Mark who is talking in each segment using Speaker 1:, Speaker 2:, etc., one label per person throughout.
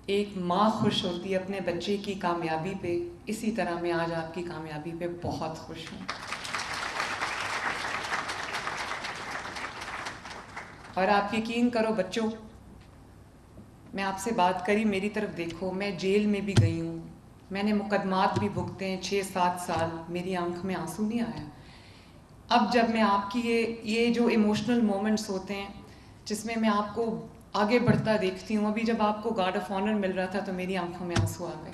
Speaker 1: ایک ماں خوش ہوتی ہے اپنے بچے کی کامیابی پہ، اسی طرح میں آج آپ کی کامیابی پہ بہت خوش ہوں. اور آپ یقین کرو بچوں، میں آپ سے بات کری، میری طرف دیکھو، میں جیل میں بھی گئی ہوں، میں نے مقدمات بھی بھگتے ہیں 6-7 سال، میری آنکھ میں آنسو نہیں آیا. اب جب میں آپ کی یہ جو ایموشنل مومنٹس ہوتے ہیں جس میں آپ کو آگے بڑھتا دیکھتی ہوں، ابھی جب آپ کو گارڈ آف آنر مل رہا تھا تو میری آنکھوں میں آنسو آ گئے.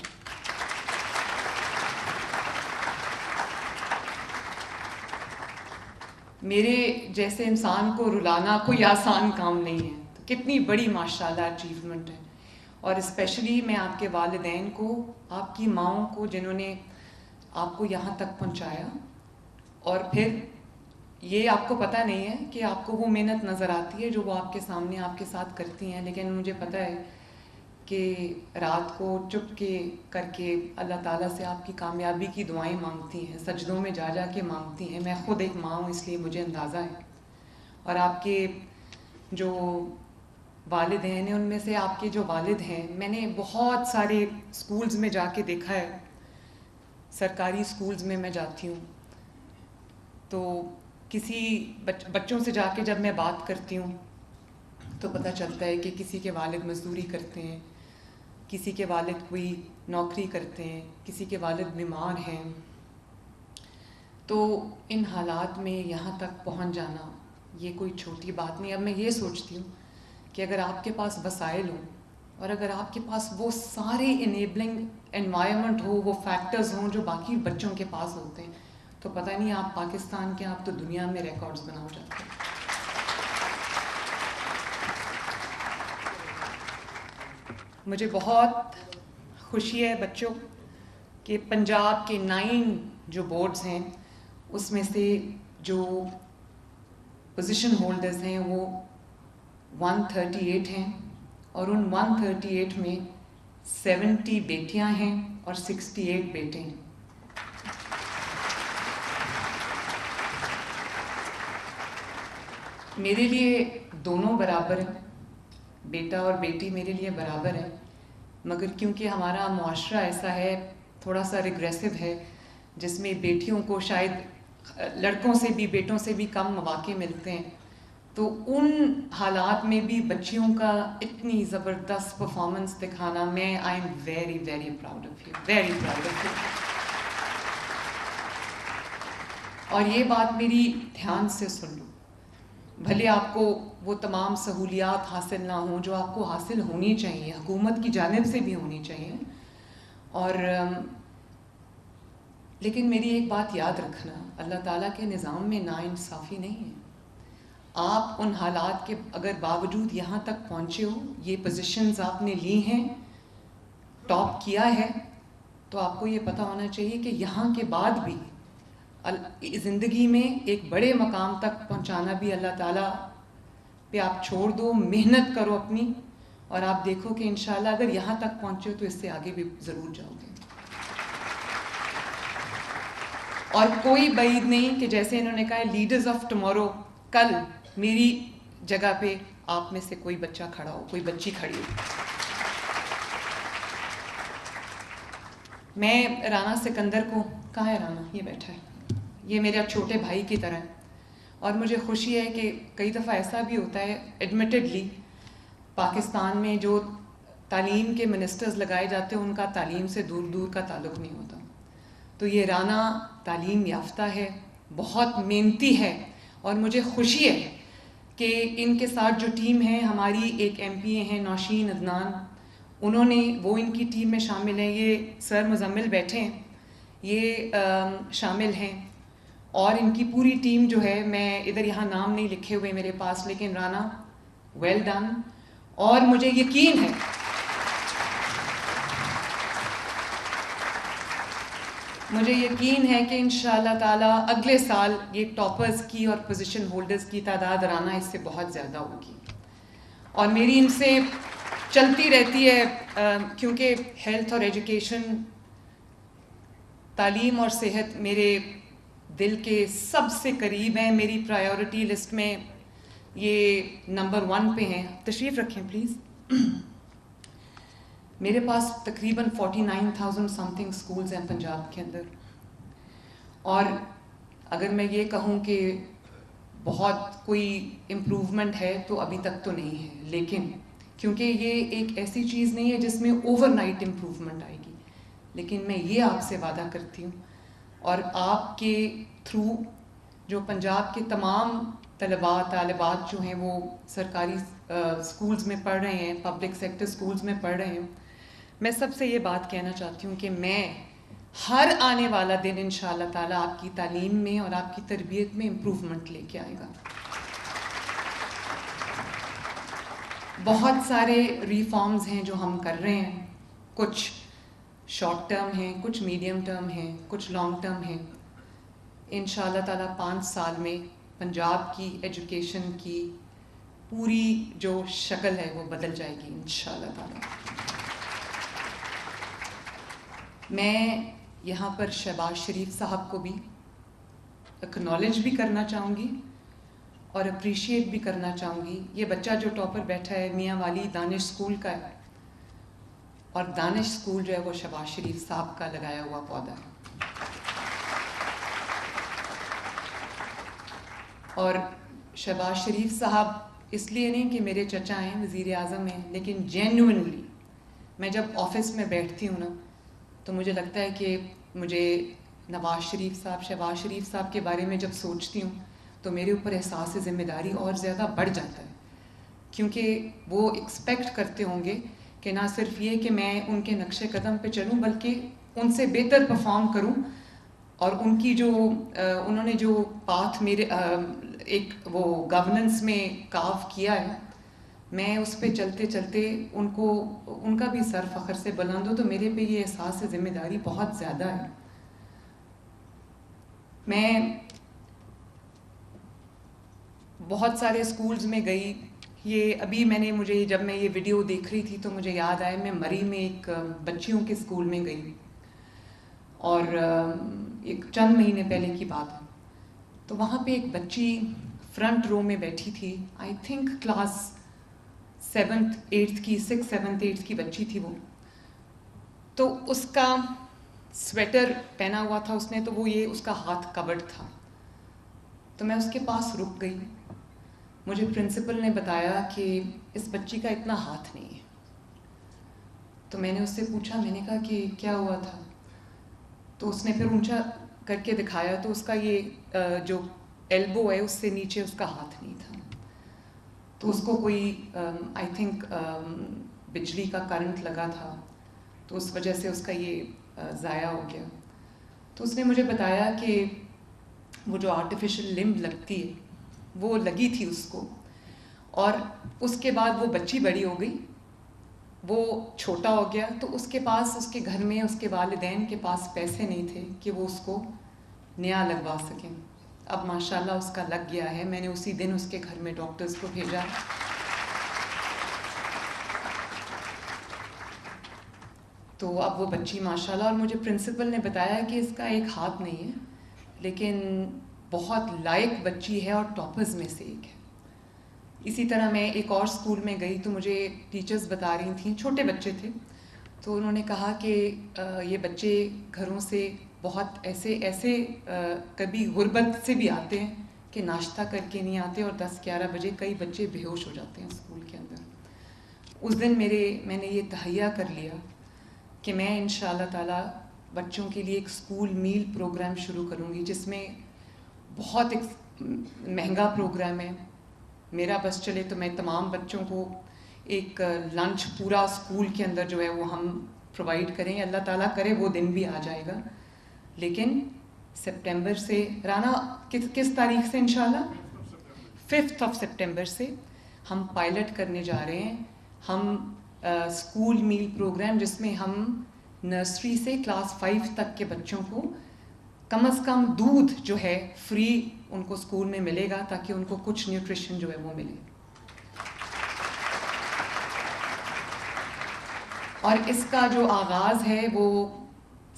Speaker 1: میرے جیسے انسان کو رلانا کوئی آسان کام نہیں ہے، تو کتنی بڑی ماشاءاللہ اچیومنٹ ہے. اور اسپیشلی میں آپ کے والدین کو، آپ کی ماؤں کو، جنہوں نے آپ کو یہاں تک پہنچایا. اور پھر یہ آپ کو پتہ نہیں ہے کہ آپ کو وہ محنت نظر آتی ہے جو وہ آپ کے سامنے آپ کے ساتھ کرتی ہیں، لیکن مجھے پتہ ہے کہ رات کو چپ کے کر کے اللہ تعالیٰ سے آپ کی کامیابی کی دعائیں مانگتی ہیں، سجدوں میں جا جا کے مانگتی ہیں. میں خود ایک ماں ہوں، اس لیے مجھے اندازہ ہے. اور آپ کے جو والدین ہیں، ان میں سے آپ کے جو والد ہیں، میں نے بہت سارے سکولز میں جا کے دیکھا ہے، سرکاری سکولز میں جاتی ہوں تو کسی بچوں سے جا کے جب میں بات کرتی ہوں تو پتہ چلتا ہے کہ کسی کے والد مزدوری کرتے ہیں، کسی کے والد کوئی نوکری کرتے ہیں، کسی کے والد بیمار ہیں. تو ان حالات میں یہاں تک پہنچ جانا یہ کوئی چھوٹی بات نہیں. اب میں یہ سوچتی ہوں کہ اگر آپ کے پاس وسائل ہوں اور اگر آپ کے پاس وہ سارے انیبلنگ انوائرمنٹ ہو، وہ فیکٹرز ہوں جو باقی بچوں کے پاس ہوتے ہیں، تو پتہ نہیں آپ پاکستان کے، آپ تو دنیا میں ریکارڈز بنا ہو جاتے ہیں. مجھے بہت خوشی ہے بچوں کہ پنجاب کے 9 جو بورڈز ہیں اس میں سے جو پوزیشن ہولڈرز ہیں وہ 138 ہیں، اور ان 138 میں 70 بیٹیاں ہیں اور 68 بیٹے ہیں. میرے لیے دونوں برابر ہیں، بیٹا اور بیٹی میرے لیے برابر ہے، مگر کیونکہ ہمارا معاشرہ ایسا ہے، تھوڑا سا ریگریسو ہے، جس میں بیٹیوں کو شاید لڑکوں سے بھی، بیٹوں سے بھی کم مواقع ملتے ہیں، تو ان حالات میں بھی بچیوں کا اتنی زبردست پرفارمنس دکھانا، میں I am very very proud of you, very proud of you. اور یہ بات میری دھیان سے سن لو، بھلے آپ کو وہ تمام سہولیات حاصل نہ ہوں جو آپ کو حاصل ہونی چاہیے، حکومت کی جانب سے بھی ہونی چاہیے، اور لیکن میری ایک بات یاد رکھنا، اللہ تعالیٰ کے نظام میں ناانصافی نہیں ہے. آپ ان حالات کے اگر باوجود یہاں تک پہنچے ہو، یہ پوزیشنز آپ نے لی ہیں، ٹاپ کیا ہے، تو آپ کو یہ پتہ ہونا چاہیے کہ یہاں کے بعد بھی زندگی میں ایک بڑے مقام تک پہنچانا بھی اللہ تعالیٰ پہ آپ چھوڑ دو، محنت کرو اپنی، اور آپ دیکھو کہ انشاءاللہ اگر یہاں تک پہنچے تو اس سے آگے بھی ضرور جاؤ گے. اور کوئی بعید نہیں کہ جیسے انہوں نے کہا لیڈرز آف ٹمورو، کل میری جگہ پہ آپ میں سے کوئی بچہ کھڑا ہو، کوئی بچی کھڑی ہو. میں رانا سکندر کو، کہاں ہے رانا؟ یہ بیٹھا ہے، یہ میرے چھوٹے بھائی کی طرح ہے. اور مجھے خوشی ہے کہ کئی دفعہ ایسا بھی ہوتا ہے، ایڈمیٹڈلی پاکستان میں جو تعلیم کے منسٹرز لگائے جاتے ہیں ان کا تعلیم سے دور دور کا تعلق نہیں ہوتا. تو یہ رانا تعلیم یافتہ ہے، بہت محنتی ہے، اور مجھے خوشی ہے کہ ان کے ساتھ جو ٹیم ہے، ہماری ایک ایم پی اے ہیں نوشین عدنان، انہوں نے، وہ ان کی ٹیم میں شامل ہیں. یہ سر مزمل بیٹھے ہیں، یہ شامل ہیں، اور ان کی پوری ٹیم جو ہے، میں ادھر یہاں نام نہیں لکھے ہوئے میرے پاس، لیکن رانا ویل ڈن. اور مجھے یقین ہے کہ انشاءاللہ تعالیٰ اگلے سال یہ ٹاپرز کی اور پوزیشن ہولڈرز کی تعداد رانا اس سے بہت زیادہ ہوگی. اور میری ان سے چلتی رہتی ہے، کیونکہ ہیلتھ اور ایجوکیشن، تعلیم اور صحت میرے دل کے سب سے قریب ہیں. میری پرائیورٹی لسٹ میں یہ نمبر 1 پہ ہیں. تشریف رکھیں پلیز. میرے پاس تقریباً 49,000 سم تھنگ اسکولز ہیں پنجاب کے اندر، اور اگر میں یہ کہوں کہ بہت کوئی امپروومنٹ ہے تو ابھی تک تو نہیں ہے، لیکن کیونکہ یہ ایک ایسی چیز نہیں ہے جس میں اوور نائٹ امپروومنٹ آئے گی، لیکن میں یہ آپ سے وعدہ کرتی ہوں اور آپ کے تھرو جو پنجاب کے تمام طالبات جو ہیں وہ سرکاری اسکولز میں پڑھ رہے ہیں، پبلک سیکٹر اسکولز میں پڑھ رہے ہیں، میں سب سے یہ بات کہنا چاہتی ہوں کہ میں ہر آنے والا دن انشاءاللہ تعالیٰ آپ کی تعلیم میں اور آپ کی تربیت میں امپروومنٹ لے کے آئے گا۔ بہت سارے ریفارمز ہیں جو ہم کر رہے ہیں، کچھ شارٹ ٹرم ہیں، کچھ میڈیم ٹرم ہیں، کچھ لانگ ٹرم ہیں۔ انشاءاللہ تعالیٰ 5 سال میں پنجاب کی ایجوکیشن کی پوری جو شکل ہے وہ بدل جائے گی انشاءاللہ تعالیٰ۔ میں یہاں پر شہباز شریف صاحب کو بھی اکنالج بھی کرنا چاہوں گی اور اپریشیٹ بھی کرنا چاہوں گی۔ یہ بچہ جو ٹاپر بیٹھا ہے میاں والی دانش اسکول کا ہے، اور دانش اسکول جو ہے وہ شہباز شریف صاحب کا لگایا ہوا پودا ہے، اور شہباز شریف صاحب اس لیے نہیں کہ میرے چچا ہیں، وزیر اعظم ہیں، لیکن جینوئنلی میں جب آفس میں بیٹھتی ہوں نا تو مجھے لگتا ہے کہ مجھے نواز شریف صاحب، شہباز شریف صاحب کے بارے میں جب سوچتی ہوں تو میرے اوپر احساس ذمہ داری اور زیادہ بڑھ جاتا ہے، کیونکہ وہ ایکسپیکٹ کرتے ہوں گے کہ نہ صرف یہ کہ میں ان کے نقش قدم پہ چلوں بلکہ ان سے بہتر پرفارم کروں، اور ان کی جو انہوں نے جو پاتھ میرے ایک وہ گورننس میں کاف کیا ہے، میں اس پہ چلتے چلتے ان کا بھی سر فخر سے بلند ہو، تو میرے پہ یہ احساس ذمہ داری بہت زیادہ ہے۔ میں بہت سارے اسکولز میں گئی، یہ ابھی جب میں یہ ویڈیو دیکھ رہی تھی تو مجھے یاد آیا میں مری میں ایک بچیوں کے اسکول میں گئی، اور ایک چند مہینے پہلے کی بات ہے، تو وہاں پہ ایک بچی فرنٹ رو میں بیٹھی تھی، I think class 7th 8th کی 6th 7th 8th کی بچی تھی وہ، تو اس کا سویٹر پہنا ہوا تھا اس نے، تو وہ اس کا ہاتھ کورڈ تھا، تو میں اس کے پاس رک گئی۔ مجھے پرنسپل نے بتایا کہ اس بچی کا اتنا ہاتھ نہیں ہے، تو میں نے اس سے پوچھا، میں نے کہا کہ کیا ہوا تھا، تو اس نے پھر اونچا کر کے دکھایا، تو اس کا یہ جو ایلبو ہے اس سے نیچے اس کا ہاتھ نہیں تھا، تو اس کو کوئی آئی تھنک بجلی کا کرنٹ لگا تھا، تو اس وجہ سے اس کا یہ ضائع ہو گیا۔ تو اس نے مجھے بتایا کہ وہ جو آرٹیفیشل لمب لگتی ہے وہ لگی تھی اس کو، اور اس کے بعد وہ بچی بڑی ہو گئی، وہ چھوٹا ہو گیا، تو اس کے پاس اس کے گھر میں اس کے والدین کے پاس پیسے نہیں تھے کہ وہ اس کو نیا لگوا سکیں۔ اب ماشاءاللہ اس کا لگ گیا ہے، میں نے اسی دن اس کے گھر میں ڈاکٹرز کو بھیجا، تو اب وہ بچی ماشاءاللہ، اور مجھے پرنسپل نے بتایا کہ اس کا ایک ہاتھ نہیں ہے لیکن بہت لائق بچی ہے اور ٹاپرز میں سے ایک ہے۔ اسی طرح میں ایک اور اسکول میں گئی تو مجھے ٹیچرز بتا رہی تھیں، چھوٹے بچے تھے، تو انہوں نے کہا کہ یہ بچے گھروں سے بہت ایسے کبھی غربت سے بھی آتے ہیں کہ ناشتہ کر کے نہیں آتے، اور 10-11 بجے کئی بچے بے ہوش ہو جاتے ہیں اسکول کے اندر۔ اس دن میں نے یہ تہیہ کر لیا کہ میں انشاءاللہ تعالیٰ بچوں کے لیے ایک اسکول میل پروگرام شروع کروں گی، جس میں بہت ایک مہنگا پروگرام ہے، میرا بس چلے تو میں تمام بچوں کو ایک لنچ پورا اسکول کے اندر جو ہے وہ ہم پرووائڈ کریں، اللہ تعالیٰ کرے وہ دن بھی آ جائے گا، لیکن سپٹمبر سے، رانا کس تاریخ سے انشاءاللہ 5 سپٹمبر سے ہم پائلٹ کرنے جا رہے ہیں، ہم اسکول میل پروگرام، جس میں ہم نرسری سے کلاس 5 تک کے بچوں کو کم از کم دودھ جو ہے فری ان کو اسکول میں ملے گا، تاکہ ان کو کچھ نیوٹریشن جو ہے وہ ملے۔ اور اس کا جو آغاز ہے وہ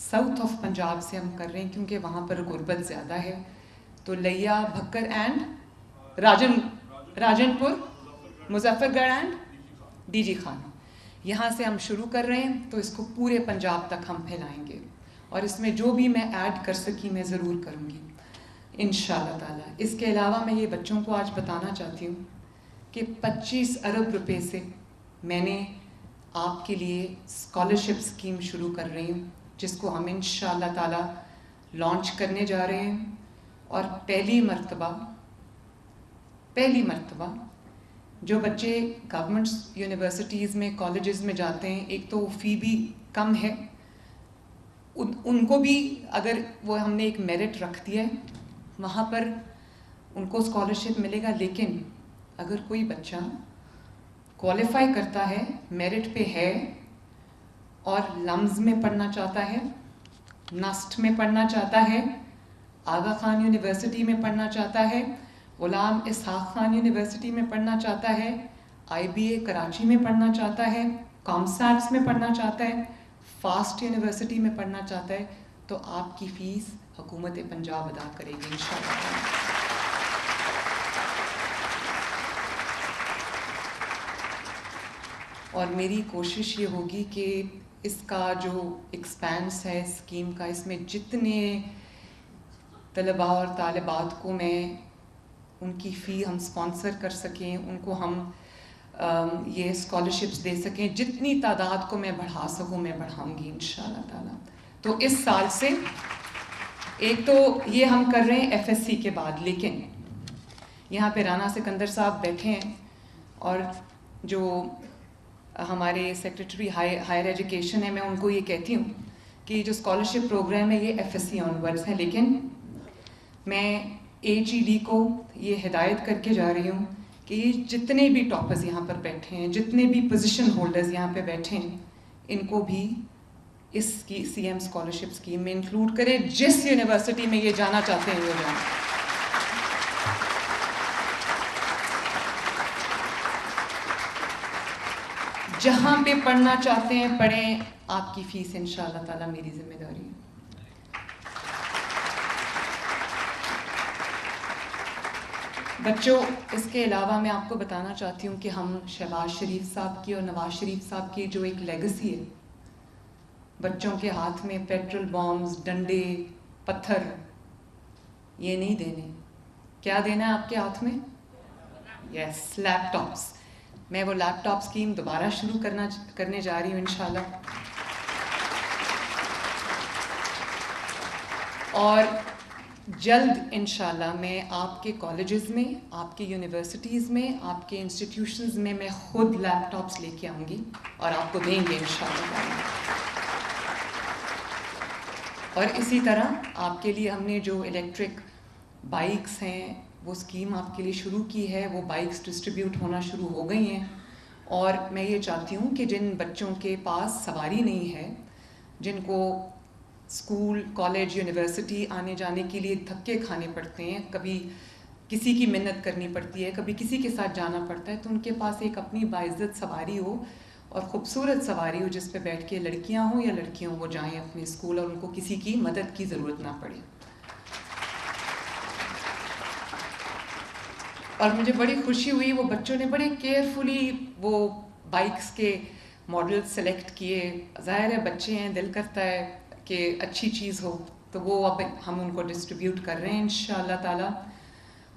Speaker 1: ساؤتھ آف پنجاب سے ہم کر رہے ہیں، کیونکہ وہاں پر غربت زیادہ ہے، تو لیا، بھکر اینڈ راجن پور، مظفر گڑھ اینڈ ڈی جی خان، یہاں سے ہم شروع کر رہے ہیں تو اس کو پورے پنجاب تک ہم پھیلائیں گے، اور اس میں جو بھی میں ایڈ کر سکی میں ضرور کروں گی انشاءاللہ تعالیٰ۔ اس کے علاوہ میں یہ بچوں کو آج بتانا چاہتی ہوں کہ 25 ارب روپے سے میں نے آپ کے لیے اسکالرشپ اسکیم شروع کر رہی ہوں، جس کو ہم انشاءاللہ تعالیٰ لانچ کرنے جا رہے ہیں، اور پہلی مرتبہ جو بچے گورنمنٹ یونیورسٹیز میں کالجز میں جاتے ہیں، ایک تو فی بھی کم ہے، ان کو بھی اگر وہ ہم نے ایک میرٹ رکھ دیا ہے وہاں پر ان کو اسکالرشپ ملے گا، لیکن اگر کوئی بچہ کوالیفائی کرتا ہے، میرٹ پہ ہے، اور لمز میں پڑھنا چاہتا ہے، نسٹ میں پڑھنا چاہتا ہے، آغا خان یونیورسٹی میں پڑھنا چاہتا ہے، غلام اسحاق خان یونیورسٹی میں پڑھنا چاہتا ہے، آئی بی اے کراچی میں پڑھنا چاہتا ہے، کامسیٹس میں پڑھنا چاہتا ہے، فاسٹ یونیورسٹی میں پڑھنا چاہتا ہے، تو آپ کی فیس حکومت پنجاب ادا کرے گی انشاءاللہ۔ اور میری کوشش یہ ہوگی کہ اس کا جو ایکسپینس ہے اسکیم کا، اس میں جتنے طلباء اور طالبات کو میں ان کی فی ہم سپانسر کر سکیں، ان کو ہم یہ اسکالرشپس دے سکیں، جتنی تعداد کو میں بڑھا سکوں میں بڑھاؤں گی انشاءاللہ تعالیٰ۔ تو اس سال سے ایک تو یہ ہم کر رہے ہیں ایف ایس سی کے بعد، لیکن یہاں پہ رانا سکندر صاحب بیٹھے ہیں، اور جو ہمارے سیکریٹری ہائر ایجوکیشن ہے، میں ان کو یہ کہتی ہوں کہ یہ جو اسکالرشپ پروگرام ہے یہ F S C onwards ہے، لیکن میں اے جی ڈی کو یہ ہدایت کر کے جا رہی ہوں کہ یہ جتنے بھی ٹاپرز یہاں پر بیٹھے ہیں، جتنے بھی پوزیشن ہولڈرز یہاں پہ بیٹھے ہیں، ان کو بھی اس کی سی ایم اسکالرشپ اسکیم میں انکلوڈ کرے، جس یونیورسٹی میں یہ جانا چاہتے ہیں وہ جائیں۔ جہاں پہ پڑھنا چاہتے ہیں پڑھیں، آپ کی فیس انشاءاللہ تعالیٰ میری ذمہ داری ہے۔ بچوں، اس کے علاوہ میں آپ کو بتانا چاہتی ہوں کہ ہم شہباز شریف صاحب کی اور نواز شریف صاحب کی جو ایک لیگسی ہے، بچوں کے ہاتھ میں پیٹرول بامز، ڈنڈے، پتھر، یہ نہیں دینے۔ کیا دینا ہے آپ کے ہاتھ میں؟ یس، لیپ ٹاپس۔ میں وہ لیپ ٹاپ اسکیم دوبارہ شروع کرنے جا رہی ہوں انشاءاللہ، اور جلد انشاءاللہ میں آپ کے کالجز میں، آپ کے یونیورسٹیز میں، آپ کے انسٹیٹیوشنز میں خود لیپ ٹاپس لے کے آؤں گی اور آپ کو دیں گے انشاءاللہ۔ اور اسی طرح آپ کے لیے ہم نے جو الیکٹرک بائکس ہیں وہ اسکیم آپ کے لیے شروع کی ہے، وہ بائکس ڈسٹریبیوٹ ہونا شروع ہو گئی ہیں، اور میں یہ چاہتی ہوں کہ جن بچوں کے پاس سواری نہیں ہے، جن کو اسکول، کالج، یونیورسٹی آنے جانے کے لیے دھکے کھانے پڑتے ہیں، کبھی کسی کی منت کرنی پڑتی ہے، کبھی کسی کے ساتھ جانا پڑتا ہے، تو ان کے پاس ایک اپنی باعزت سواری ہو، اور خوبصورت سواری ہو جس پہ بیٹھ کے لڑکیاں ہوں یا لڑکے ہوں وہ جائیں اپنے اسکول، اور ان کو کسی کی مدد کی ضرورت نہ پڑے۔ اور مجھے بڑی خوشی ہوئی، وہ بچوں نے بڑے کیئرفلی وہ بائکس کے ماڈل سلیکٹ کیے۔ ظاہر ہے بچے ہیں، دل کرتا ہے کہ اچھی چیز ہو، تو وہ اب ہم ان کو ڈسٹریبیوٹ کر رہے ہیں انشاءاللہ تعالیٰ،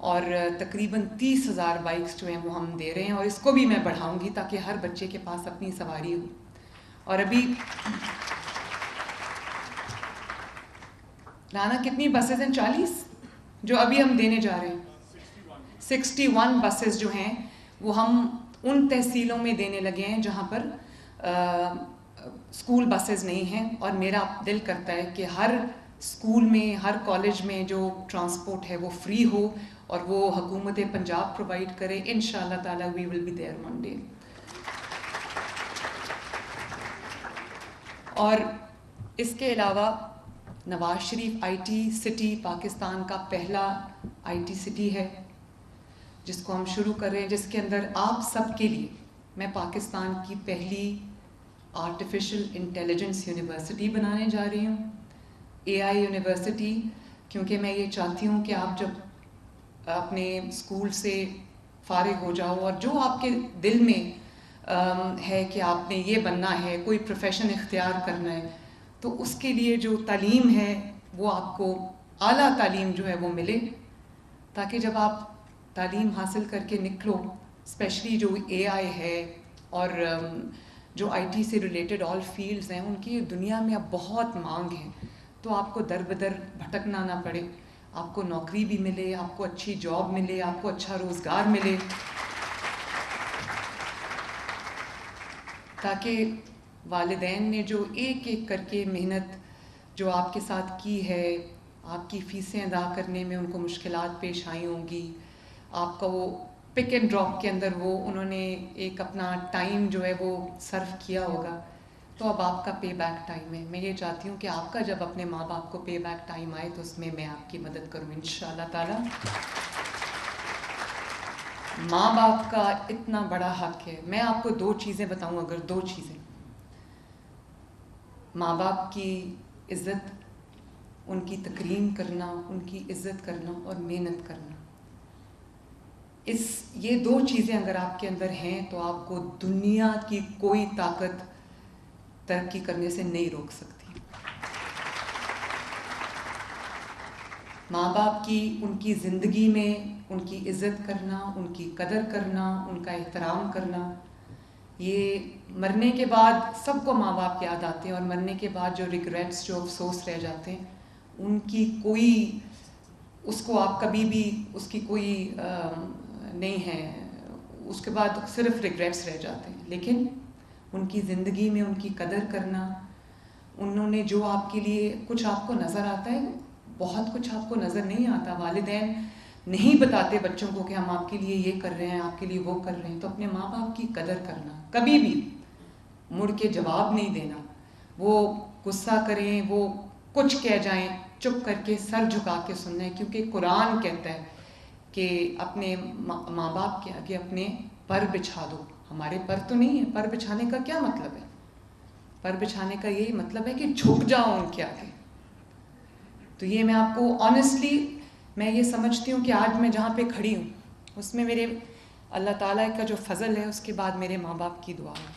Speaker 1: اور تقریباً 30,000 بائکس جو ہیں وہ ہم دے رہے ہیں، اور اس کو بھی میں بڑھاؤں گی تاکہ ہر بچے کے پاس اپنی سواری ہو۔ اور ابھی رانا کتنی بسز ہیں؟ 40 جو ابھی ہم دینے جا رہے ہیں۔ 61 بسز جو ہیں وہ ہم ان تحصیلوں میں دینے لگے ہیں جہاں پر اسکول بسز نہیں ہیں، اور میرا دل کرتا ہے کہ ہر اسکول میں، ہر کالج میں جو ٹرانسپورٹ ہے وہ فری ہو، اور وہ حکومت پنجاب پرووائڈ کرے۔ انشاءاللہ تعالیٰ we will be there one day. اور اس کے علاوہ Nawaz Sharif I T city Pakistan کا پہلا آئی ٹی سٹی ہے جس کو ہم شروع کر رہے ہیں، جس کے اندر آپ سب کے لیے میں پاکستان کی پہلی آرٹیفیشل انٹیلیجنس یونیورسٹی بنانے جا رہی ہوں، اے آئی یونیورسٹی، کیونکہ میں یہ چاہتی ہوں کہ آپ جب اپنے اسکول سے فارغ ہو جاؤ اور جو آپ کے دل میں ہے کہ آپ نے یہ بننا ہے، کوئی پروفیشن اختیار کرنا ہے، تو اس کے لیے جو تعلیم ہے وہ آپ کو اعلیٰ تعلیم جو ہے وہ ملے، تاکہ جب آپ تعلیم حاصل کر کے نکلو، اسپیشلی جو اے آئی ہے اور جو آئی ٹی سے ریلیٹڈ آل فیلڈز ہیں، ان کی دنیا میں اب بہت مانگ ہے، تو آپ کو در بدر بھٹکنا نہ پڑے، آپ کو نوکری بھی ملے، آپ کو اچھی جاب ملے، آپ کو اچھا روزگار ملے، تاکہ والدین نے جو ایک ایک کر کے محنت جو آپ کے ساتھ کی ہے، آپ کی فیسیں ادا کرنے میں ان کو مشکلات پیش آئی ہوں گی، آپ کا وہ پک اینڈ ڈراپ کے اندر وہ انہوں نے ایک اپنا ٹائم جو ہے وہ صرف کیا ہوگا، تو اب آپ کا پے بیک ٹائم ہے۔ میں یہ چاہتی ہوں کہ آپ کا جب اپنے ماں باپ کو پے بیک ٹائم آئے تو اس میں میں آپ کی مدد کروں انشاءاللہ تعالی۔ ماں باپ کا اتنا بڑا حق ہے۔ میں آپ کو دو چیزیں بتاؤں، اگر دو چیزیں، ماں باپ کی عزت، ان کی تکریم کرنا، ان کی عزت کرنا اور محنت کرنا، یہ دو چیزیں اگر آپ کے اندر ہیں تو آپ کو دنیا کی کوئی طاقت ترقی کرنے سے نہیں روک سکتی۔ ماں باپ کی، ان کی زندگی میں ان کی عزت کرنا، ان کی قدر کرنا، ان کا احترام کرنا، یہ مرنے کے بعد سب کو ماں باپ یاد آتے ہیں، اور مرنے کے بعد جو ریگریٹس، جو افسوس رہ جاتے ہیں، ان کی کوئی، اس کو آپ کبھی بھی اس کی کوئی نہیں ہے، اس کے بعد صرف ریگریٹس رہ جاتے ہیں۔ لیکن ان کی زندگی میں ان کی قدر کرنا، انہوں نے جو آپ کے لیے، کچھ آپ کو نظر آتا ہے، بہت کچھ آپ کو نظر نہیں آتا، والدین نہیں بتاتے بچوں کو کہ ہم آپ کے لیے یہ کر رہے ہیں، آپ کے لیے وہ کر رہے ہیں، تو اپنے ماں باپ کی قدر کرنا، کبھی بھی مڑ کے جواب نہیں دینا، وہ غصہ کریں، وہ کچھ کہہ جائیں، چپ کر کے سر جھکا کے سننا ہے، کیونکہ قرآن کہتا ہے کہ اپنے ماں باپ کے آگے اپنے پر بچھا دو۔ ہمارے پر تو نہیں ہے، پر بچھانے کا کیا مطلب ہے؟ پر بچھانے کا یہی مطلب ہے کہ جھک جاؤ ان کے آگے۔ تو یہ میں آپ کو آنیسٹلی، میں یہ سمجھتی ہوں کہ آج میں جہاں پہ کھڑی ہوں اس میں میرے اللہ تعالیٰ کا جو فضل ہے، اس کے بعد میرے ماں باپ کی دعا ہے۔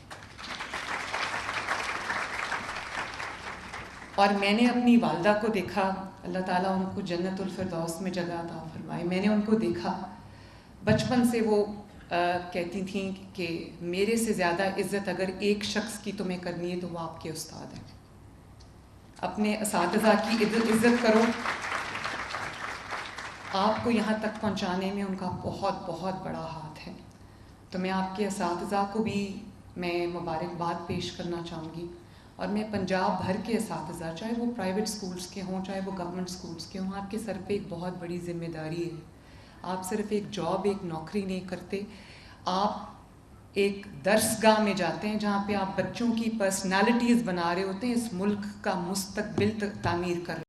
Speaker 1: اور میں نے اپنی والدہ کو دیکھا، اللہ تعالیٰ ان کو جنت الفردوس میں جگہ عطا فرمائے، میں نے ان کو دیکھا بچپن سے، وہ کہتی تھیں کہ میرے سے زیادہ عزت اگر ایک شخص کی تمہیں کرنی ہے تو وہ آپ کے استاد ہیں۔ اپنے اساتذہ کی عزت کرو، آپ کو یہاں تک پہنچانے میں ان کا بہت بہت بڑا ہاتھ ہے۔ تو میں آپ کے اساتذہ کو بھی میں مبارکباد پیش کرنا چاہوں گی، اور میں پنجاب بھر کے اساتذہ، چاہے وہ پرائیویٹ سکولز کے ہوں، چاہے وہ گورنمنٹ سکولز کے ہوں، آپ کے سر پہ ایک بہت بڑی ذمہ داری ہے۔ آپ صرف ایک جاب، ایک نوکری نہیں کرتے، آپ ایک درس گاہ میں جاتے ہیں جہاں پہ آپ بچوں کی پرسنالٹیز بنا رہے ہوتے ہیں، اس ملک کا مستقبل تعمیر کر رہے ہیں۔